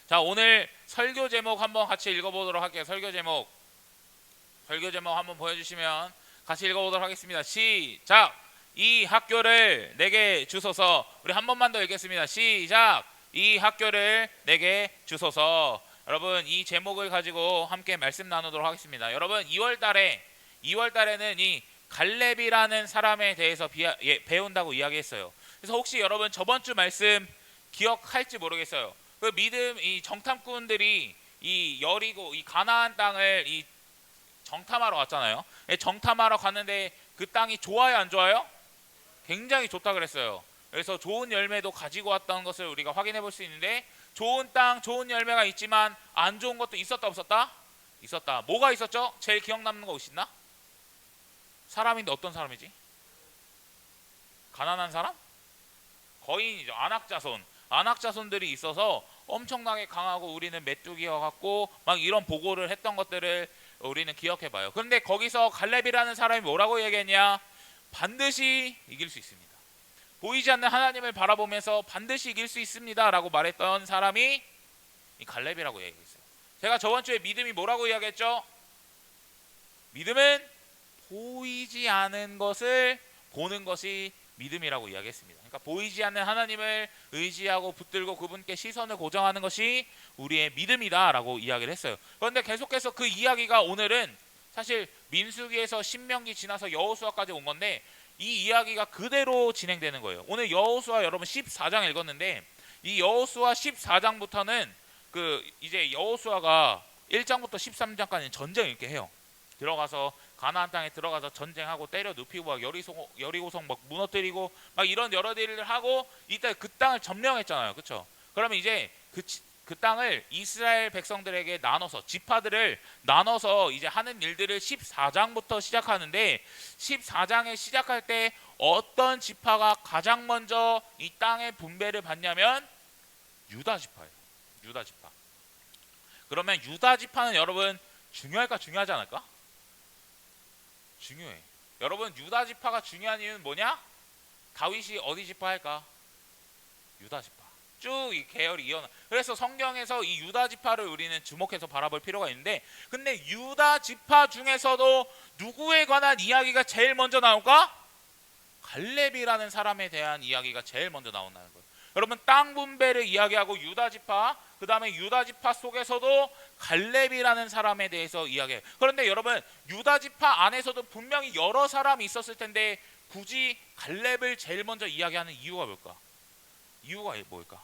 자, 오늘 설교 제목 한번 같이 읽어보도록 할게요. 설교 제목 한번 보여주시면 같이 읽어보도록 하겠습니다. 시작. 이 학교를 내게 주소서. 우리 한 번만 더 읽겠습니다. 시작. 이 학교를 내게 주소서. 여러분, 이 제목을 가지고 함께 말씀 나누도록 하겠습니다. 여러분, 2월달에는 이 갈렙이라는 사람에 대해서 배운다고 이야기했어요. 그래서 혹시 여러분 저번 주 말씀 기억할지 모르겠어요. 그 믿음 이 정탐꾼들이 이 여리고 이 가나안 땅을 이 정탐하러 갔잖아요. 정탐하러 갔는데 그 땅이 좋아요, 안 좋아요? 굉장히 좋다 그랬어요. 그래서 좋은 열매도 가지고 왔다는 것을 우리가 확인해 볼 수 있는데, 좋은 땅, 좋은 열매가 있지만 안 좋은 것도 있었다, 없었다? 있었다. 뭐가 있었죠? 제일 기억 남는 거 혹시 있나? 사람인데 어떤 사람이지? 가난한 사람? 거인이죠. 안악자손들이 있어서 엄청나게 강하고 우리는 메뚜기와 같고 막 이런 보고를 했던 것들을 우리는 기억해 봐요. 그런데 거기서 갈렙이라는 사람이 뭐라고 얘기했냐? 반드시 이길 수 있습니다. 보이지 않는 하나님을 바라보면서 반드시 이길 수 있습니다 라고 말했던 사람이 이 갈렙이라고 얘기했어요. 제가 저번 주에 믿음이 뭐라고 이야기했죠? 믿음은 보이지 않은 것을 보는 것이 믿음이라고 이야기했습니다. 그러니까 보이지 않는 하나님을 의지하고 붙들고 그분께 시선을 고정하는 것이 우리의 믿음이다 라고 이야기를 했어요. 그런데 계속해서 그 이야기가 오늘은 사실 민수기에서 신명기 지나서 여호수아까지 온 건데, 이 이야기가 그대로 진행되는 거예요. 오늘 여호수아 여러분 14장 읽었는데, 이 여호수아 14장부터는 그 이제 여호수아가 1장부터 13장까지 전쟁을 이렇게 해요. 들어가서 가나안 땅에 들어가서 전쟁하고 때려 눕히고 막 여리고성 막 무너뜨리고 막 이런 여러 일을 하고 이때 그 땅을 점령했잖아요. 그렇죠? 그러면 이제 그 땅을 이스라엘 백성들에게 나눠서 지파들을 나눠서 이제 하는 일들을 14장부터 시작하는데, 14장에 시작할 때 어떤 지파가 가장 먼저 이 땅의 분배를 받냐면 유다 지파예요. 유다 지파. 그러면 유다 지파는 여러분 중요할까 중요하지 않을까? 중요해. 여러분, 유다 지파가 중요한 이유는 뭐냐? 다윗이 어디 지파 할까? 유다 지파. 쭉 이 계열이 이어나. 그래서 성경에서 이 유다 지파를 우리는 주목해서 바라볼 필요가 있는데, 근데 유다 지파 중에서도 누구에 관한 이야기가 제일 먼저 나올까? 갈렙이라는 사람에 대한 이야기가 제일 먼저 나온다는 거예요. 여러분, 땅 분배를 이야기하고 유다 지파, 그 다음에 유다 지파 속에서도 갈렙이라는 사람에 대해서 이야기해요. 그런데 여러분, 유다 지파 안에서도 분명히 여러 사람이 있었을 텐데 굳이 갈렙을 제일 먼저 이야기하는 이유가 뭘까? 이유가 뭘까?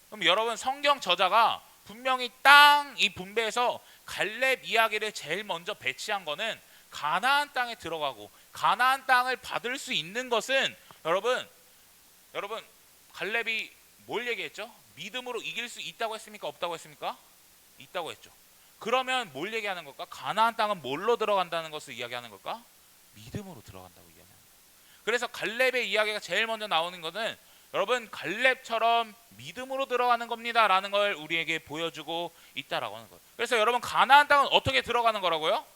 그럼 여러분, 성경 저자가 분명히 땅 이 분배에서 갈렙 이야기를 제일 먼저 배치한 거는 가나안 땅에 들어가고 가나안 땅을 받을 수 있는 것은 여러분 갈렙이 뭘 얘기했죠? 믿음으로 이길 수 있다고 했습니까? 없다고 했습니까? 있다고 했죠. 그러면 뭘 얘기하는 걸까? 가나안 땅은 뭘로 들어간다는 것을 이야기하는 걸까? 믿음으로 들어간다고 이야기하는 거예요. 그래서 갈렙의 이야기가 제일 먼저 나오는 것은 여러분, 갈렙처럼 믿음으로 들어가는 겁니다 라는 걸 우리에게 보여주고 있다라고 하는 거예요. 그래서 여러분, 가나안 땅은 어떻게 들어가는 거라고요?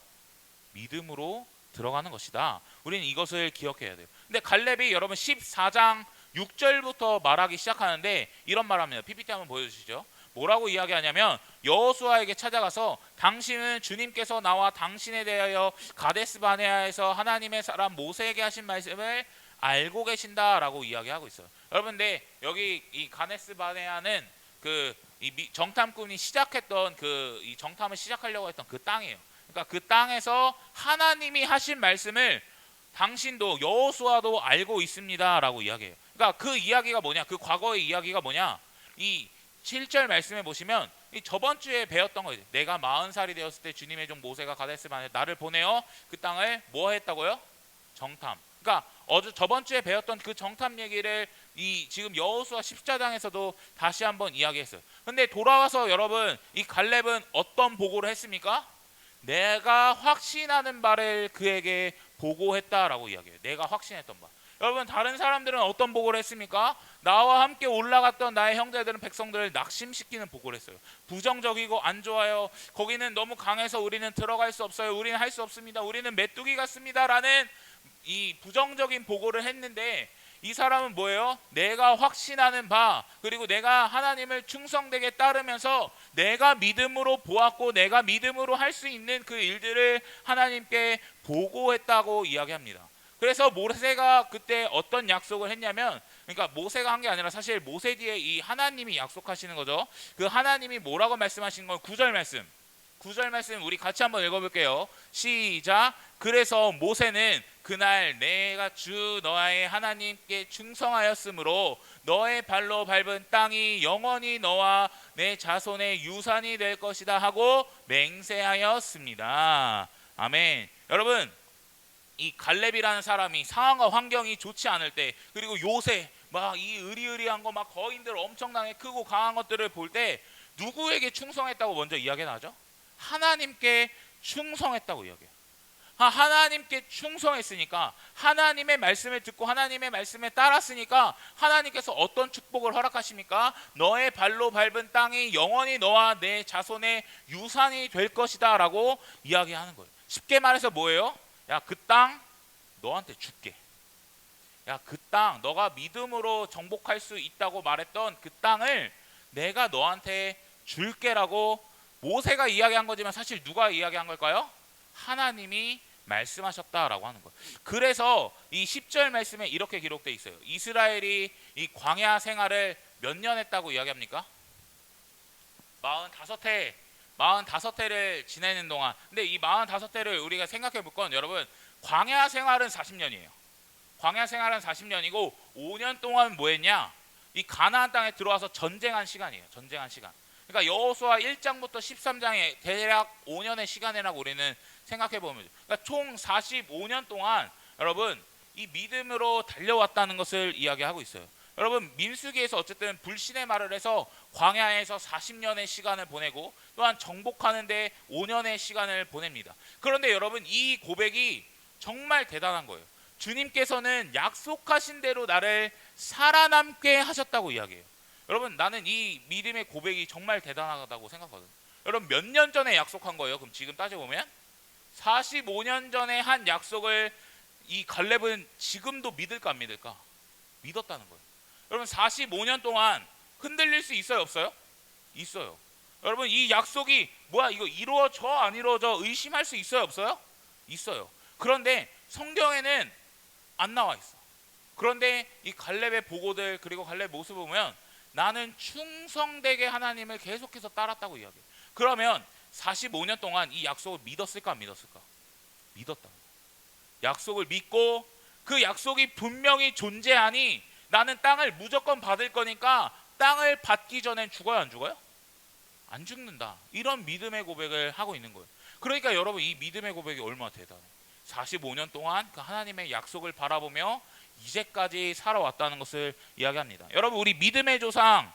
믿음으로 들어가는 것이다. 우리는 이것을 기억해야 돼요. 근데 갈렙이 여러분 14장 6절부터 말하기 시작하는데 이런 말합니다. PPT 한번 보여주시죠. 뭐라고 이야기하냐면, 여호수아에게 찾아가서 당신은 주님께서 나와 당신에 대하여 가데스 바네아에서 하나님의 사람 모세에게 하신 말씀을 알고 계신다라고 이야기하고 있어요. 여러분, 근데 여기 이 가데스 바네아는 그 정탐꾼이 시작했던 이 정탐을 시작하려고 했던 그 땅이에요. 그러니까 그 땅에서 하나님이 하신 말씀을 당신도 여호수아도 알고 있습니다라고 이야기해요. 그러니까 그 이야기가 뭐냐? 그 과거의 이야기가 뭐냐? 이 7절 말씀에 보시면 이 저번 주에 배웠던 거예요. 내가 40살이 되었을 때 주님의 종 모세가 가데스 바네아에 나를 보내어 그 땅을 뭐 했다고요? 정탐. 그러니까 저번 주에 배웠던 그 정탐 얘기를 이 지금 여호수아 14장에서도 다시 한번 이야기했어요. 근데 돌아와서 여러분, 이 갈렙은 어떤 보고를 했습니까? 내가 확신하는 바를 그에게 보고했다라고 이야기해요. 내가 확신했던 바. 여러분, 다른 사람들은 어떤 보고를 했습니까? 나와 함께 올라갔던 나의 형제들은 백성들을 낙심시키는 보고를 했어요. 부정적이고 안 좋아요. 거기는 너무 강해서 우리는 들어갈 수 없어요. 우리는 할 수 없습니다. 우리는 메뚜기 같습니다 라는 이 부정적인 보고를 했는데, 이 사람은 뭐예요? 내가 확신하는 바, 그리고 내가 하나님을 충성되게 따르면서 내가 믿음으로 보았고 내가 믿음으로 할 수 있는 그 일들을 하나님께 보고했다고 이야기합니다. 그래서 모세가 그때 어떤 약속을 했냐면, 그러니까 모세가 한 게 아니라 사실 모세 뒤에 이 하나님이 약속하시는 거죠. 그 하나님이 뭐라고 말씀하시는 건 9절 말씀. 9절 말씀 우리 같이 한번 읽어볼게요. 시작. 그래서 모세는 그날 내가 주 너의 하나님께 충성하였으므로 너의 발로 밟은 땅이 영원히 너와 내 자손의 유산이 될 것이다 하고 맹세하였습니다. 아멘. 여러분, 이 갈렙이라는 사람이 상황과 환경이 좋지 않을 때, 그리고 요새 막 이 으리으리한 거 막 거인들 엄청나게 크고 강한 것들을 볼 때 누구에게 충성했다고 먼저 이야기가 나죠? 하나님께 충성했다고 이야기해요. 하나님께 충성했으니까, 하나님의 말씀을 듣고 하나님의 말씀에 따랐으니까 하나님께서 어떤 축복을 허락하십니까? 너의 발로 밟은 땅이 영원히 너와 내 자손의 유산이 될 것이다 라고 이야기하는 거예요. 쉽게 말해서 뭐예요? 야, 그 땅 너한테 줄게. 야, 그 땅 너가 믿음으로 정복할 수 있다고 말했던 그 땅을 내가 너한테 줄게라고 모세가 이야기한 거지만 사실 누가 이야기한 걸까요? 하나님이 말씀하셨다라고 하는 거예요. 그래서 이 10절 말씀에 이렇게 기록되어 있어요. 이스라엘이 이 광야 생활을 몇 년 했다고 이야기합니까? 45해를 지내는 동안. 근데 이 45해를 우리가 생각해 볼 건, 여러분, 광야 생활은 40년이에요. 광야 생활은 40년이고 5년 동안 뭐 했냐? 이 가나안 땅에 들어와서 전쟁한 시간이에요. 전쟁한 시간. 그러니까 여호수아 1장부터 13장에 대략 5년의 시간이라고 우리는 생각해 보면, 그러니까 총 45년 동안 여러분 이 믿음으로 달려왔다는 것을 이야기하고 있어요. 여러분, 민수기에서 어쨌든 불신의 말을 해서 광야에서 40년의 시간을 보내고 또한 정복하는 데 5년의 시간을 보냅니다. 그런데 여러분, 이 고백이 정말 대단한 거예요. 주님께서는 약속하신 대로 나를 살아남게 하셨다고 이야기해요. 여러분, 나는 이 믿음의 고백이 정말 대단하다고 생각하거든요. 여러분, 몇 년 전에 약속한 거예요? 그럼 지금 따져보면 45년 전에 한 약속을 이 갈렙은 지금도 믿을까 안 믿을까? 믿었다는 거예요. 여러분, 45년 동안 흔들릴 수 있어요, 없어요? 있어요. 여러분, 이 약속이 뭐야, 이거 이루어져 안 이루어져 의심할 수 있어요, 없어요? 있어요. 그런데 성경에는 안 나와 있어. 그런데 이 갈렙의 보고들, 그리고 갈렙의 모습을 보면 나는 충성되게 하나님을 계속해서 따랐다고 이야기해요. 그러면 45년 동안 이 약속을 믿었을까 안 믿었을까? 믿었다. 약속을 믿고 그 약속이 분명히 존재하니 나는 땅을 무조건 받을 거니까 땅을 받기 전엔 죽어요, 안 죽어요? 안 죽는다. 이런 믿음의 고백을 하고 있는 거예요. 그러니까 여러분, 이 믿음의 고백이 얼마나 대단해. 45년 동안 그 하나님의 약속을 바라보며 이제까지 살아왔다는 것을 이야기합니다. 여러분, 우리 믿음의 조상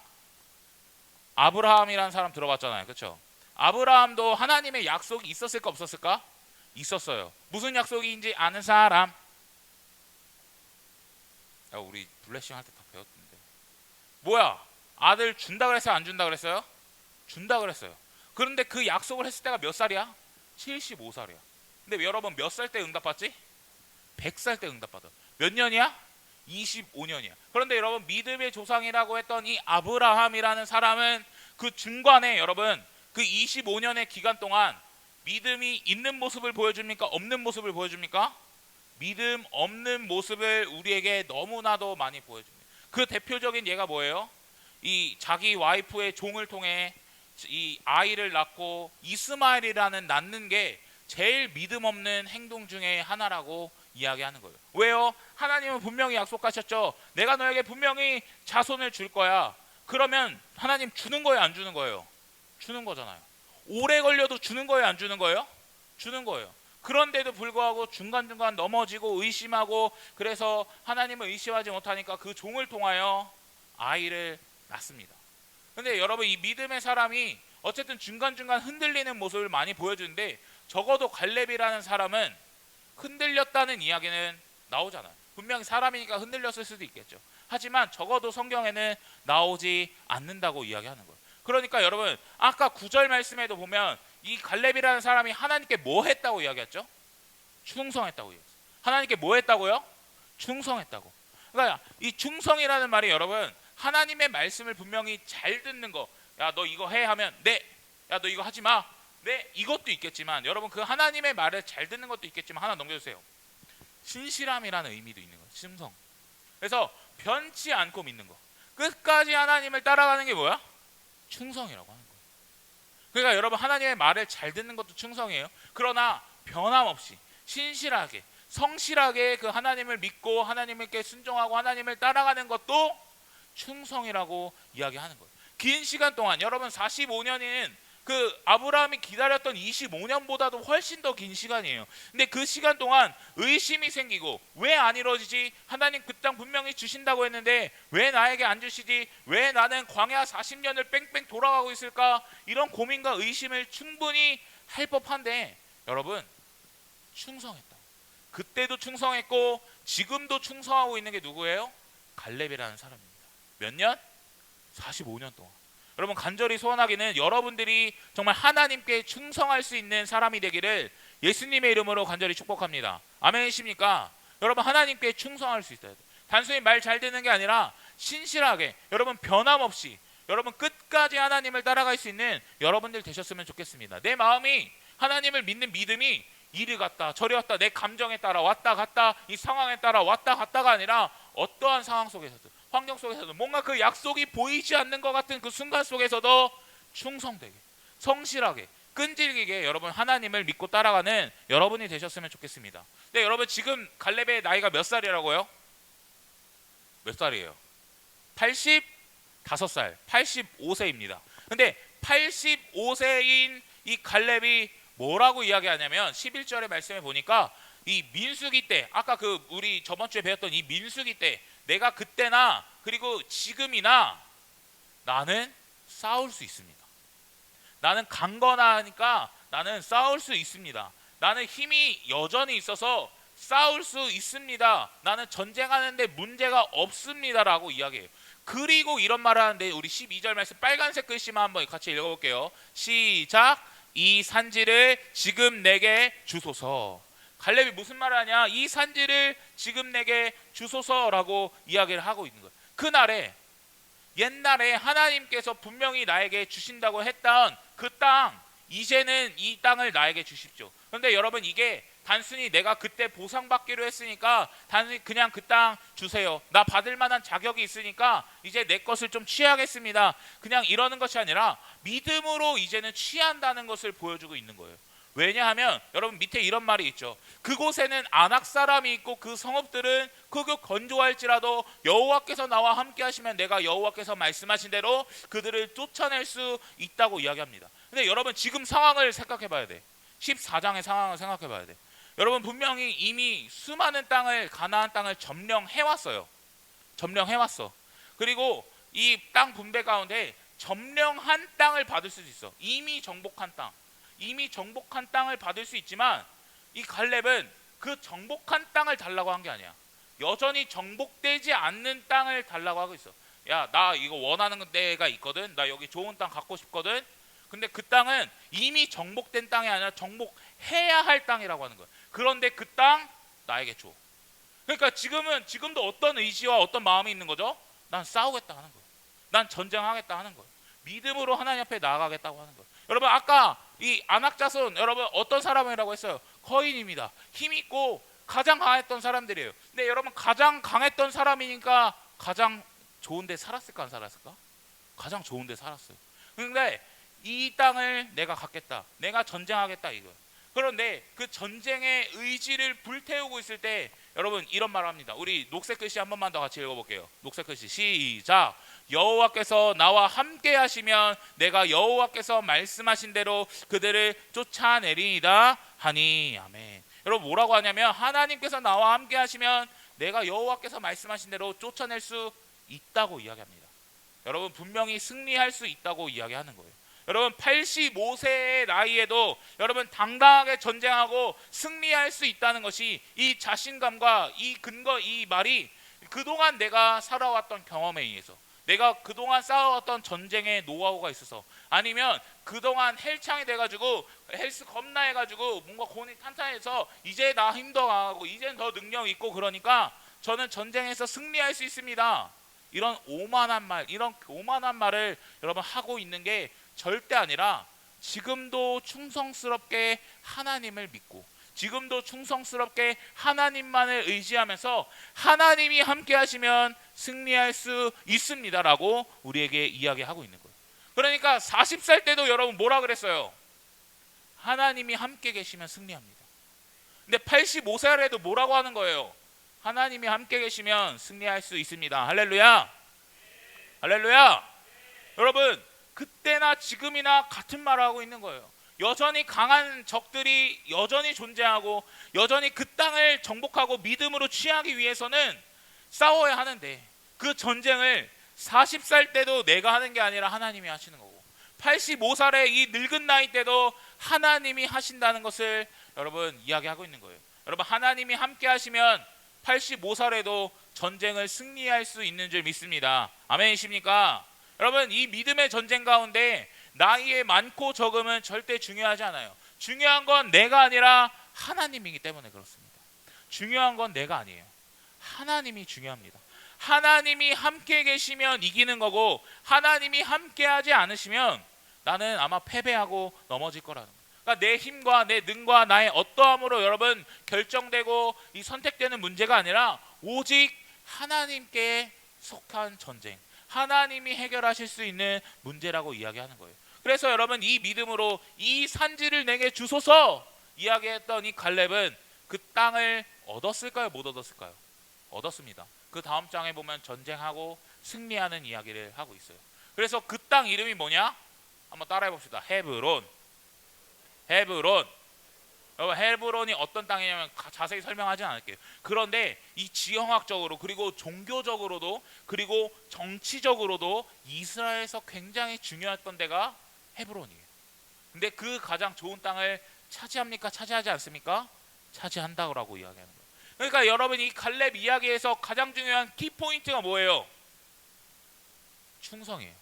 아브라함이라는 사람 들어봤잖아요, 그렇죠? 아브라함도 하나님의 약속이 있었을까 없었을까? 있었어요. 무슨 약속인지 아는 사람? 야, 우리 블레싱 할 때 다 배웠는데. 뭐야? 아들 준다 그랬어요, 안 준다 그랬어요? 준다 그랬어요. 그런데 그 약속을 했을 때가 몇 살이야? 75살이야. 근데 여러분, 몇 살 때 응답받지? 100살 때 응답받아. 몇 년이야? 25년이야. 그런데 여러분, 믿음의 조상이라고 했던 이 아브라함이라는 사람은 그 중간에 여러분 그 25년의 기간 동안 믿음이 있는 모습을 보여줍니까? 없는 모습을 보여줍니까? 믿음 없는 모습을 우리에게 너무나도 많이 보여줍니다. 그 대표적인 예가 뭐예요? 이 자기 와이프의 종을 통해 이 아이를 낳고 이스마엘이라는 낳는 게 제일 믿음 없는 행동 중에 하나라고 이야기하는 거예요. 왜요? 하나님은 분명히 약속하셨죠. 내가 너에게 분명히 자손을 줄 거야. 그러면 하나님 주는 거예요, 안 주는 거예요? 주는 거잖아요. 오래 걸려도 주는 거예요, 안 주는 거예요? 주는 거예요. 그런데도 불구하고 중간중간 넘어지고 의심하고, 그래서 하나님을 의심하지 못하니까 그 종을 통하여 아이를 낳습니다. 근데 여러분, 이 믿음의 사람이 어쨌든 중간중간 흔들리는 모습을 많이 보여주는데, 적어도 갈렙이라는 사람은 흔들렸다는 이야기는 나오잖아요. 분명히 사람이니까 흔들렸을 수도 있겠죠. 하지만 적어도 성경에는 나오지 않는다고 이야기하는 거예요. 그러니까 여러분, 아까 9절 말씀에도 보면 이 갈렙이라는 사람이 하나님께 뭐 했다고 이야기했죠? 충성했다고 이야기했어요. 하나님께 뭐 했다고요? 충성했다고. 그러니까 이 충성이라는 말이 여러분 하나님의 말씀을 분명히 잘 듣는 거. 야, 너 이거 해 하면 네. 야, 너 이거 하지 마. 네. 이것도 있겠지만 여러분 그 하나님의 말을 잘 듣는 것도 있겠지만 하나 넘겨주세요. 신실함이라는 의미도 있는 거예요. 충성. 그래서 변치 않고 믿는 거. 끝까지 하나님을 따라가는 게 뭐야? 충성이라고 하는 거예요. 그러니까 여러분 하나님의 말을 잘 듣는 것도 충성이에요. 그러나 변함없이 신실하게 성실하게 그 하나님을 믿고 하나님께 순종하고 하나님을 따라가는 것도 충성이라고 이야기하는 거예요. 긴 시간 동안 여러분 45년인 그 아브라함이 기다렸던 25년보다도 훨씬 더 긴 시간이에요. 근데 그 시간 동안 의심이 생기고 왜 안 이루어지지? 하나님 그 땅 분명히 주신다고 했는데 왜 나에게 안 주시지? 왜 나는 광야 40년을 뺑뺑 돌아가고 있을까? 이런 고민과 의심을 충분히 할 법한데 여러분 충성했다. 그때도 충성했고 지금도 충성하고 있는 게 누구예요? 갈렙이라는 사람입니다. 몇 년? 45년 동안. 여러분 간절히 소원하기는 여러분들이 정말 하나님께 충성할 수 있는 사람이 되기를 예수님의 이름으로 간절히 축복합니다. 아멘이십니까? 여러분 하나님께 충성할 수 있어야 돼요. 단순히 말 잘 듣는 게 아니라 신실하게 여러분 변함없이 여러분 끝까지 하나님을 따라갈 수 있는 여러분들 되셨으면 좋겠습니다. 내 마음이 하나님을 믿는 믿음이 이리 갔다 저리 갔다 내 감정에 따라 왔다 갔다 이 상황에 따라 왔다 갔다가 아니라 어떠한 상황 속에서도 환경 속에서도 뭔가 그 약속이 보이지 않는 것 같은 그 순간 속에서도 충성되게 성실하게 끈질기게 여러분 하나님을 믿고 따라가는 여러분이 되셨으면 좋겠습니다. 네, 여러분 지금 갈렙의 나이가 몇 살이라고요? 몇 살이에요? 85살 85세입니다. 근데 85세인 이 갈렙이 뭐라고 이야기하냐면 11절의 말씀에 보니까 이 민수기 때 아까 그 우리 저번 주에 배웠던 이 민수기 때 내가 그때나 그리고 지금이나 나는 싸울 수 있습니다. 나는 강건하니까 나는 싸울 수 있습니다. 나는 힘이 여전히 있어서 싸울 수 있습니다. 나는 전쟁하는데 문제가 없습니다라고 이야기해요. 그리고 이런 말을 하는데 우리 12절 말씀 빨간색 글씨만 한번 같이 읽어볼게요. 시작. 이 산지를 지금 내게 주소서. 갈렙이 무슨 말을 하냐? 이 산지를 지금 내게 주소서라고 이야기를 하고 있는 거예요. 그날에 옛날에 하나님께서 분명히 나에게 주신다고 했던 그 땅 이제는 이 땅을 나에게 주십시오. 그런데 여러분 이게 단순히 내가 그때 보상받기로 했으니까 단순히 그냥 그 땅 주세요. 나 받을 만한 자격이 있으니까 이제 내 것을 좀 취하겠습니다. 그냥 이러는 것이 아니라 믿음으로 이제는 취한다는 것을 보여주고 있는 거예요. 왜냐하면 여러분 밑에 이런 말이 있죠. 그곳에는 아낙 사람이 있고 그 성읍들은 그거 건조할지라도 여호와께서 나와 함께 하시면 내가 여호와께서 말씀하신 대로 그들을 쫓아낼 수 있다고 이야기합니다. 근데 여러분 지금 상황을 생각해 봐야 돼. 14장의 상황을 생각해 봐야 돼. 여러분 분명히 이미 수많은 땅을 가나안 땅을 점령해 왔어요. 점령해 왔어. 그리고 이 땅 분배 가운데 점령한 땅을 받을 수도 있어. 이미 정복한 땅. 이미 정복한 땅을 받을 수 있지만 이 갈렙은 그 정복한 땅을 달라고 한 게 아니야. 여전히 정복되지 않는 땅을 달라고 하고 있어. 야, 나 이거 원하는 데가 있거든. 나 여기 좋은 땅 갖고 싶거든. 근데 그 땅은 이미 정복된 땅이 아니라 정복해야 할 땅이라고 하는 거야. 그런데 그 땅 나에게 줘. 그러니까 지금도 어떤 의지와 어떤 마음이 있는 거죠? 난 싸우겠다 하는 거야. 난 전쟁하겠다 하는 거야. 믿음으로 하나님 앞에 나아가겠다고 하는 거야. 여러분 아까 이 아낙 자손 여러분 어떤 사람이라고 했어요? 거인입니다. 힘 있고 가장 강했던 사람들이에요. 근데 여러분 가장 강했던 사람이니까 가장 좋은 데 살았을까 안 살았을까? 가장 좋은 데 살았어요. 근데 이 땅을 내가 갖겠다. 내가 전쟁하겠다 이거예요. 그런데 그 전쟁의 의지를 불태우고 있을 때 여러분 이런 말을 합니다. 우리 녹색 글씨 한 번만 더 같이 읽어볼게요. 녹색 글씨 시작. 여호와께서 나와 함께 하시면 내가 여호와께서 말씀하신 대로 그들을 쫓아내리이다 하니 아멘. 여러분 뭐라고 하냐면 하나님께서 나와 함께 하시면 내가 여호와께서 말씀하신 대로 쫓아낼 수 있다고 이야기합니다. 여러분 분명히 승리할 수 있다고 이야기하는 거예요. 여러분 85세의 나이에도 여러분 당당하게 전쟁하고 승리할 수 있다는 것이 이 자신감과 이 근거 이 말이 그동안 내가 살아왔던 경험에 의해서 내가 그동안 쌓아왔던 전쟁의 노하우가 있어서 아니면 그동안 헬창이 돼가지고 헬스 겁나 해가지고 뭔가 고니 탄탄해서 이제 나 힘도 강하고 이제는 더 능력 있고 그러니까 저는 전쟁에서 승리할 수 있습니다. 이런 오만한 말, 이런 오만한 말을 여러분 하고 있는 게 절대 아니라 지금도 충성스럽게 하나님을 믿고 지금도 충성스럽게 하나님만을 의지하면서 하나님이 함께 하시면 승리할 수 있습니다라고 우리에게 이야기하고 있는 거예요. 그러니까 40살 때도 여러분 뭐라 그랬어요? 하나님이 함께 계시면 승리합니다. 근데 85살에도 뭐라고 하는 거예요? 하나님이 함께 계시면 승리할 수 있습니다. 할렐루야. 할렐루야. 여러분 그때나 지금이나 같은 말을 하고 있는 거예요. 여전히 강한 적들이 여전히 존재하고 여전히 그 땅을 정복하고 믿음으로 취하기 위해서는 싸워야 하는데 그 전쟁을 40살 때도 내가 하는 게 아니라 하나님이 하시는 거고 85살의 이 늙은 나이 때도 하나님이 하신다는 것을 여러분 이야기하고 있는 거예요. 여러분 하나님이 함께 하시면 85살에도 전쟁을 승리할 수 있는 줄 믿습니다. 아멘이십니까? 여러분 이 믿음의 전쟁 가운데 나이의 많고 적음은 절대 중요하지 않아요. 중요한 건 내가 아니라 하나님이기 때문에 그렇습니다. 중요한 건 내가 아니에요. 하나님이 중요합니다. 하나님이 함께 계시면 이기는 거고 하나님이 함께 하지 않으시면 나는 아마 패배하고 넘어질 거라는 거예요. 그러니까 내 힘과 내 능과 나의 어떠함으로 여러분 결정되고 이 선택되는 문제가 아니라 오직 하나님께 속한 전쟁, 하나님이 해결하실 수 있는 문제라고 이야기하는 거예요. 그래서 여러분 이 믿음으로 이 산지를 내게 주소서 이야기했던 이 갈렙은 그 땅을 얻었을까요? 못 얻었을까요? 얻었습니다. 그 다음 장에 보면 전쟁하고 승리하는 이야기를 하고 있어요. 그래서 그 땅 이름이 뭐냐? 한번 따라해 봅시다. 헤브론. 헤브론. 여러분 헤브론이 어떤 땅이냐면 자세히 설명하지 않을게요. 그런데 이 지형학적으로 그리고 종교적으로도 그리고 정치적으로도 이스라엘에서 굉장히 중요했던 데가 헤브론이에요. 근데 그 가장 좋은 땅을 차지합니까? 차지하지 않습니까? 차지한다고 이야기하는 거예요. 그러니까 여러분 이 갈렙 이야기에서 가장 중요한 키포인트가 뭐예요? 충성이에요.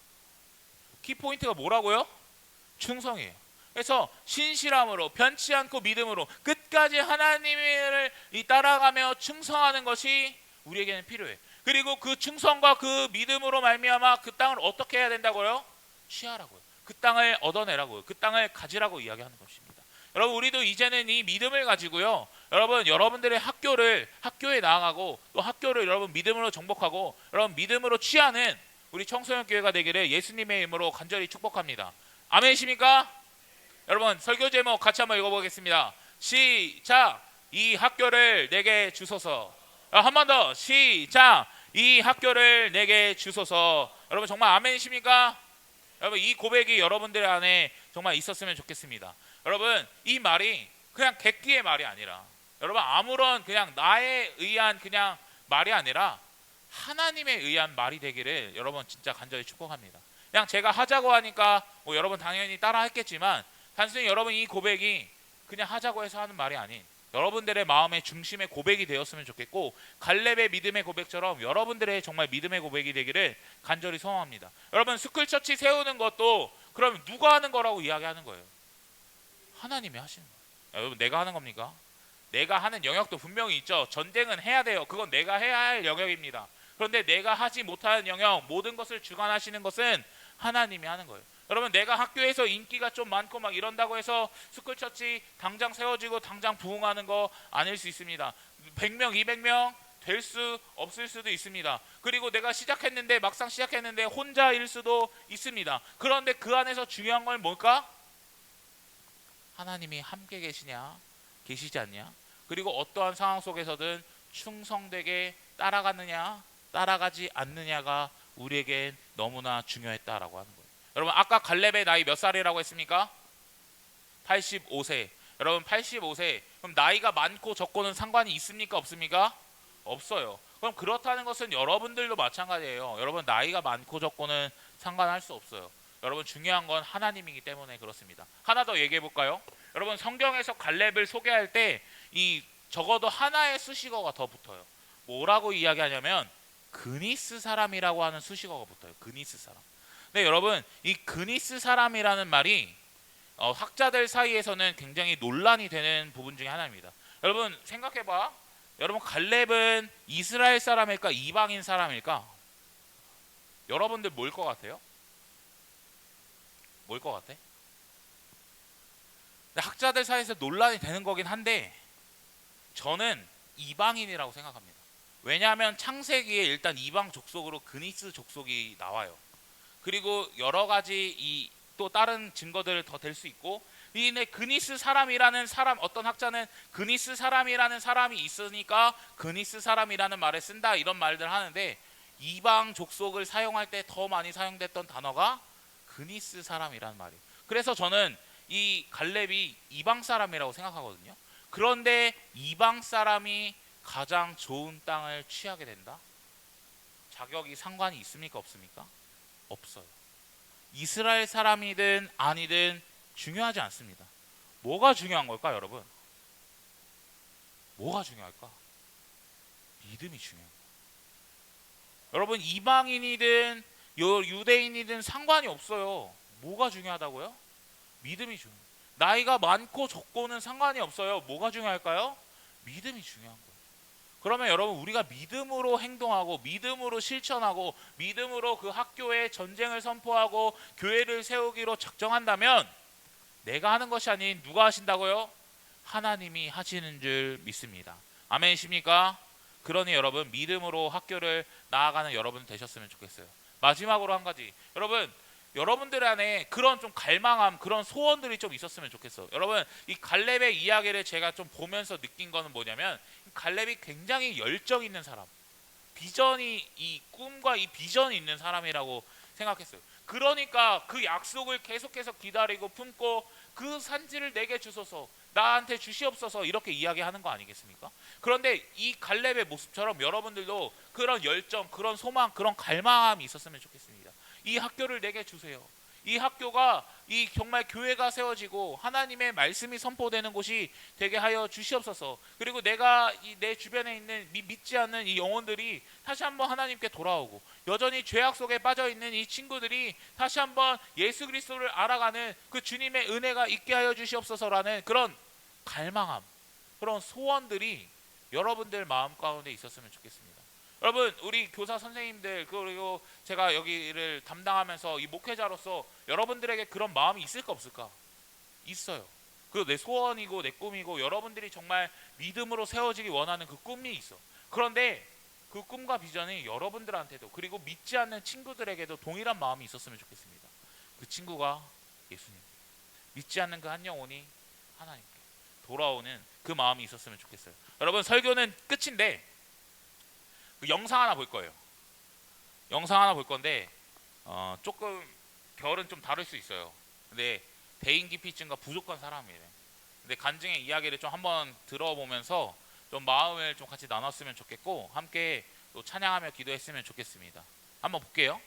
키포인트가 뭐라고요? 충성이에요. 그래서 신실함으로 변치 않고 믿음으로 끝까지 하나님을 따라가며 충성하는 것이 우리에게는 필요해. 그리고 그 충성과 그 믿음으로 말미암아 그 땅을 어떻게 해야 된다고요? 취하라고요. 그 땅을 얻어내라고요. 그 땅을 가지라고 이야기하는 것입니다. 여러분 우리도 이제는 이 믿음을 가지고요. 여러분 여러분들의 학교에 나아가고 또 학교를 여러분 믿음으로 정복하고 여러분 믿음으로 취하는 우리 청소년 교회가 되기를 예수님의 이름으로 간절히 축복합니다. 아멘이십니까? 여러분 설교 제목 같이 한번 읽어보겠습니다. 시작. 이 학교를 내게 주소서. 한 번 더. 시작. 이 학교를 내게 주소서. 여러분 정말 아멘이십니까? 여러분 이 고백이 여러분들 안에 정말 있었으면 좋겠습니다. 여러분 이 말이 그냥 객기의 말이 아니라 여러분 아무런 그냥 나에 의한 그냥 말이 아니라 하나님에 의한 말이 되기를 여러분 진짜 간절히 축복합니다. 그냥 제가 하자고 하니까 뭐 여러분 당연히 따라 했겠지만 단순히 여러분 이 고백이 그냥 하자고 해서 하는 말이 아닌 여러분들의 마음의 중심의 고백이 되었으면 좋겠고 갈렙의 믿음의 고백처럼 여러분들의 정말 믿음의 고백이 되기를 간절히 소원합니다. 여러분 스쿨처치 세우는 것도 그럼 누가 하는 거라고 이야기하는 거예요? 하나님이 하시는 거예요. 여러분 내가 하는 겁니까? 내가 하는 영역도 분명히 있죠. 전쟁은 해야 돼요. 그건 내가 해야 할 영역입니다. 그런데 내가 하지 못하는 영역 모든 것을 주관하시는 것은 하나님이 하는 거예요. 여러분 내가 학교에서 인기가 좀 많고 막 이런다고 해서 스쿨처치 당장 세워지고 당장 부흥하는 거 아닐 수 있습니다. 100명 200명 될 수 없을 수도 있습니다. 그리고 내가 막상 시작했는데 혼자일 수도 있습니다. 그런데 그 안에서 중요한 건 뭘까? 하나님이 함께 계시지 않냐? 그리고 어떠한 상황 속에서든 충성되게 따라가느냐 따라가지 않느냐가 우리에겐 너무나 중요했다라고 하는 거예요. 여러분 아까 갈렙의 나이 몇 살이라고 했습니까? 85세. 여러분 85세. 그럼 나이가 많고 적고는 상관이 있습니까? 없습니까? 없어요. 그럼 그렇다는 것은 여러분들도 마찬가지예요. 여러분 나이가 많고 적고는 상관할 수 없어요. 여러분 중요한 건 하나님이기 때문에 그렇습니다. 하나 더 얘기해 볼까요? 여러분 성경에서 갈렙을 소개할 때 이 적어도 하나의 수식어가 더 붙어요. 뭐라고 이야기하냐면 그니스 사람이라고 하는 수식어가 붙어요. 그니스 사람. 네, 여러분 이 그니스 사람이라는 말이 학자들 사이에서는 굉장히 논란이 되는 부분 중에 하나입니다. 여러분 생각해봐. 여러분 갈렙은 이스라엘 사람일까 이방인 사람일까? 여러분들 뭘 것 같아요? 뭘 것 같아? 학자들 사이에서 논란이 되는 거긴 한데 저는 이방인이라고 생각합니다. 왜냐하면 창세기에 일단 이방 족속으로 그니스 족속이 나와요. 그리고 여러 가지 이 또 다른 증거들 더 될 수 있고 이내 그니스 사람이라는 사람 어떤 학자는 그니스 사람이라는 사람이 있으니까 그니스 사람이라는 말을 쓴다 이런 말들 하는데 이방 족속을 사용할 때 더 많이 사용됐던 단어가 그니스 사람이라는 말이에요. 그래서 저는 이 갈렙이 이방 사람이라고 생각하거든요. 그런데 이방 사람이 가장 좋은 땅을 취하게 된다? 자격이 상관이 있습니까? 없습니까? 없어요. 이스라엘 사람이든 아니든 중요하지 않습니다. 뭐가 중요한 걸까, 여러분? 뭐가 중요할까? 믿음이 중요해요. 여러분 이방인이든 유대인이든 상관이 없어요. 뭐가 중요하다고요? 믿음이 중요해요. 나이가 많고 적고는 상관이 없어요. 뭐가 중요할까요? 믿음이 중요한 거예요. 그러면 여러분 우리가 믿음으로 행동하고 믿음으로 실천하고 믿음으로 그 학교에 전쟁을 선포하고 교회를 세우기로 작정한다면 내가 하는 것이 아닌 누가 하신다고요? 하나님이 하시는 줄 믿습니다. 아멘이십니까? 그러니 여러분 믿음으로 학교를 나아가는 여러분 되셨으면 좋겠어요. 마지막으로 한 가지, 여러분들 안에 그런 좀 갈망함, 그런 소원들이 좀 있었으면 좋겠어. 여러분 이 갈렙의 이야기를 제가 좀 보면서 느낀 거는 뭐냐면 갈렙이 굉장히 열정 있는 사람, 비전이 이 꿈과 이 비전이 있는 사람이라고 생각했어요. 그러니까 그 약속을 계속해서 기다리고 품고 그 산지를 내게 주소서, 나한테 주시옵소서 이렇게 이야기하는 거 아니겠습니까? 그런데 이 갈렙의 모습처럼 여러분들도 그런 열정, 그런 소망, 그런 갈망함이 있었으면 좋겠습니다. 이 학교를 내게 주세요. 이 학교가 이 정말 교회가 세워지고 하나님의 말씀이 선포되는 곳이 되게 하여 주시옵소서. 그리고 내가 내 주변에 있는 믿지 않는 이 영혼들이 다시 한번 하나님께 돌아오고 여전히 죄악 속에 빠져 있는 이 친구들이 다시 한번 예수 그리스도를 알아가는 그 주님의 은혜가 있게 하여 주시옵소서라는 그런 갈망함, 그런 소원들이 여러분들 마음 가운데 있었으면 좋겠습니다. 여러분 우리 교사 선생님들 그리고 제가 여기를 담당하면서 이 목회자로서 여러분들에게 그런 마음이 있을까 없을까? 있어요. 그 내 소원이고 내 꿈이고 여러분들이 정말 믿음으로 세워지기 원하는 그 꿈이 있어. 그런데 그 꿈과 비전이 여러분들한테도 그리고 믿지 않는 친구들에게도 동일한 마음이 있었으면 좋겠습니다. 그 친구가 예수님, 믿지 않는 그 한 영혼이 하나님께 돌아오는 그 마음이 있었으면 좋겠어요. 여러분 설교는 끝인데 그 영상 하나 볼 거예요. 영상 하나 볼 건데 조금 결은 좀 다를 수 있어요. 근데 대인기피증과 부족한 사람이에요. 근데 간증의 이야기를 좀 한번 들어보면서 좀 마음을 좀 같이 나눴으면 좋겠고 함께 또 찬양하며 기도했으면 좋겠습니다. 한번 볼게요.